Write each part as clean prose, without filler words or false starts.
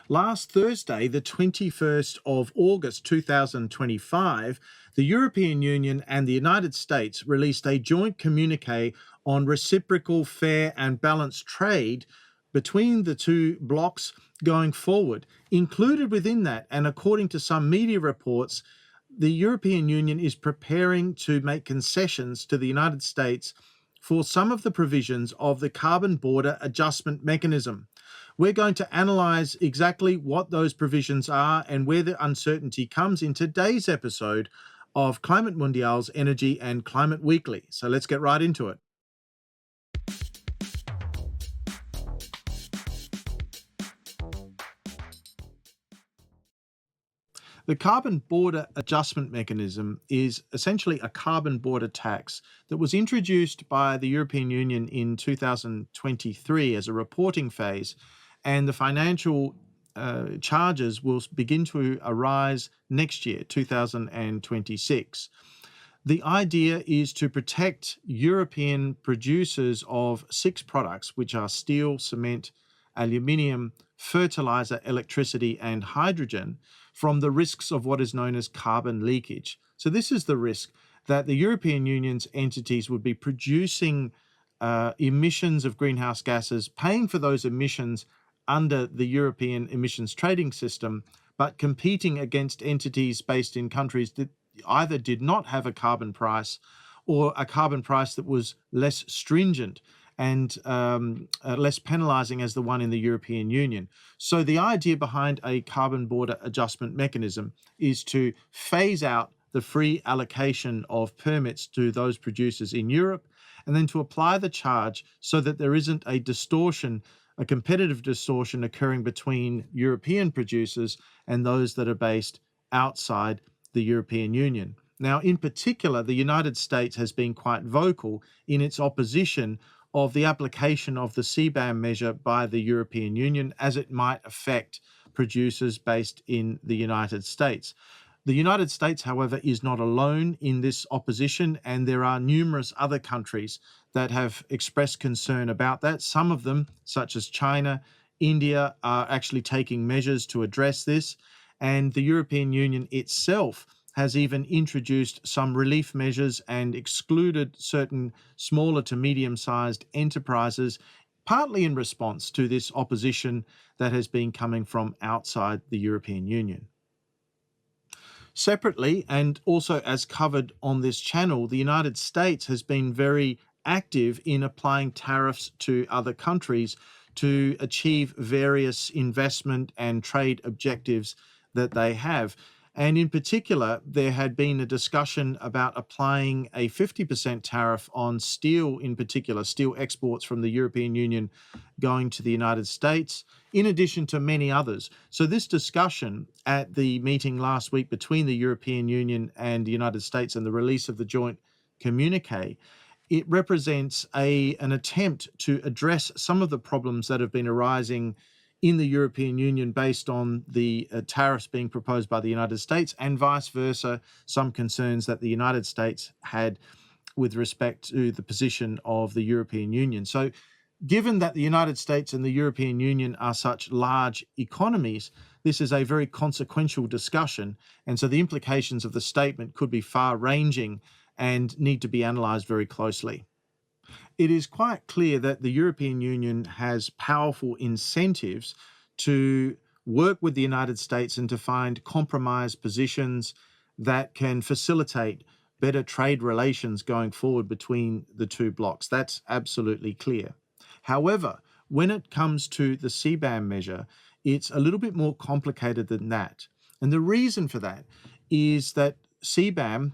Last Thursday, the 21st of August 2025, the European Union and the United States released a joint communiqué on reciprocal, fair and balanced trade between the two blocs going forward. Included within that, and according to some media reports, the European Union is preparing to make concessions to the United States for some of the provisions of the carbon border adjustment mechanism. We're going to analyze exactly what those provisions are and where the uncertainty comes in today's episode of Climate Mundial's Energy and Climate Weekly. So let's get right into it. The carbon border adjustment mechanism is essentially a carbon border tax that was introduced by the European Union in 2023 as a reporting phase, and the financial charges will begin to arise next year, 2026. The idea is to protect European producers of 6 products, which are steel, cement, aluminium, fertilizer, electricity, and hydrogen, from the risks of what is known as carbon leakage. So this is the risk that the European Union's entities would be producing emissions of greenhouse gases, paying for those emissions under the European emissions trading system, but competing against entities based in countries that either did not have a carbon price or a carbon price that was less stringent and less penalizing as the one in the European Union. So the idea behind a carbon border adjustment mechanism is to phase out the free allocation of permits to those producers in Europe, and then to apply the charge so that there isn't a distortion, a competitive distortion occurring between European producers and those that are based outside the European Union. Now, in particular, the United States has been quite vocal in its opposition of the application of the CBAM measure by the European Union as it might affect producers based in the United States. The United States, however, is not alone in this opposition, and there are numerous other countries that have expressed concern about that. Some of them, such as China, India, are actually taking measures to address this, and the European Union itself has even introduced some relief measures and excluded certain smaller to medium-sized enterprises, partly in response to this opposition that has been coming from outside the European Union. Separately, and also as covered on this channel, the United States has been very active in applying tariffs to other countries to achieve various investment and trade objectives that they have. And in particular, there had been a discussion about applying a 50% tariff on steel, in particular, steel exports from the European Union going to the United States, in addition to many others. So this discussion at the meeting last week between the European Union and the United States and the release of the joint communiqué, it represents an attempt to address some of the problems that have been arising in the European Union based on the tariffs being proposed by the United States, and vice versa, some concerns that the United States had with respect to the position of the European Union. So given that the United States and the European Union are such large economies, this is a very consequential discussion, and so the implications of the statement could be far-ranging and need to be analysed very closely. It is quite clear that the European Union has powerful incentives to work with the United States and to find compromise positions that can facilitate better trade relations going forward between the two blocs. That's absolutely clear. However, when it comes to the CBAM measure, it's a little bit more complicated than that. And the reason for that is that CBAM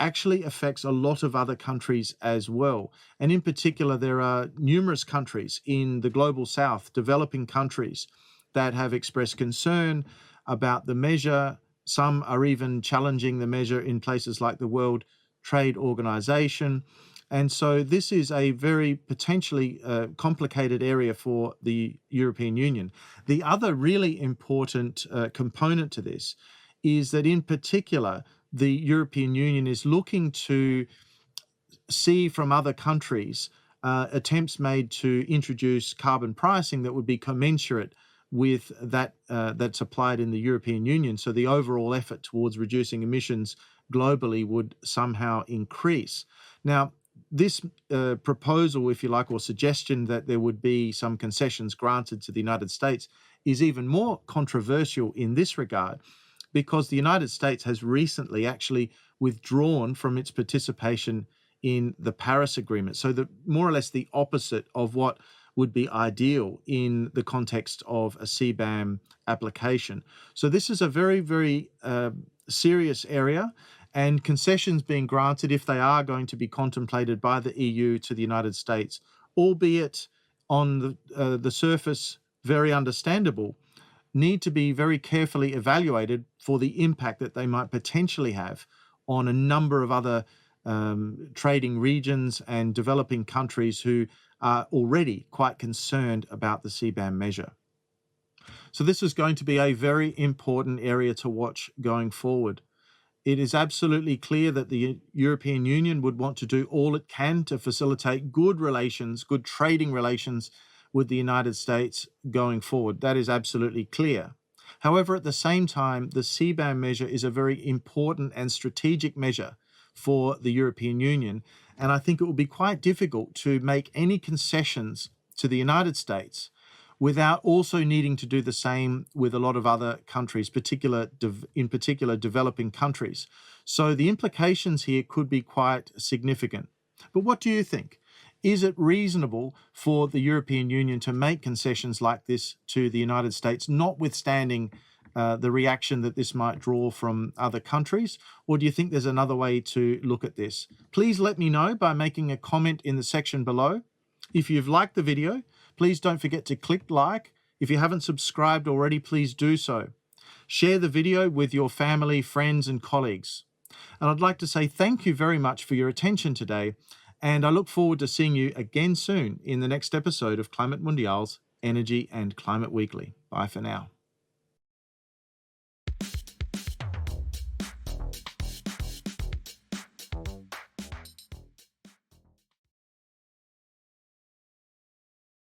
actually affects a lot of other countries as well. And in particular, there are numerous countries in the global south, developing countries, that have expressed concern about the measure. Some are even challenging the measure in places like the World Trade Organization. And so this is a very potentially complicated area for the European Union. The other really important component to this is that in particular, the European Union is looking to see from other countries attempts made to introduce carbon pricing that would be commensurate with that that's applied in the European Union. So the overall effort towards reducing emissions globally would somehow increase. Now, this proposal, if you like, or suggestion that there would be some concessions granted to the United States is even more controversial in this regard, because the United States has recently actually withdrawn from its participation in the Paris Agreement. So more or less the opposite of what would be ideal in the context of a CBAM application. So this is a very, very serious area, and concessions being granted, if they are going to be contemplated by the EU to the United States, albeit on the surface very understandable, need to be very carefully evaluated for the impact that they might potentially have on a number of other trading regions and developing countries who are already quite concerned about the CBAM measure. So this is going to be a very important area to watch going forward. It is absolutely clear that the European Union would want to do all it can to facilitate good relations, good trading relations with the United States going forward. That is absolutely clear. However, at the same time, the CBAM measure is a very important and strategic measure for the European Union, and I think it will be quite difficult to make any concessions to the United States without also needing to do the same with a lot of other countries, in particular developing countries. So the implications here could be quite significant. But what do you think? Is it reasonable for the European Union to make concessions like this to the United States, notwithstanding the reaction that this might draw from other countries? Or do you think there's another way to look at this? Please let me know by making a comment in the section below. If you've liked the video, please don't forget to click like. If you haven't subscribed already, please do so. Share the video with your family, friends, and colleagues. And I'd like to say thank you very much for your attention today, and I look forward to seeing you again soon in the next episode of Climate Mundial's Energy and Climate Weekly. Bye for now.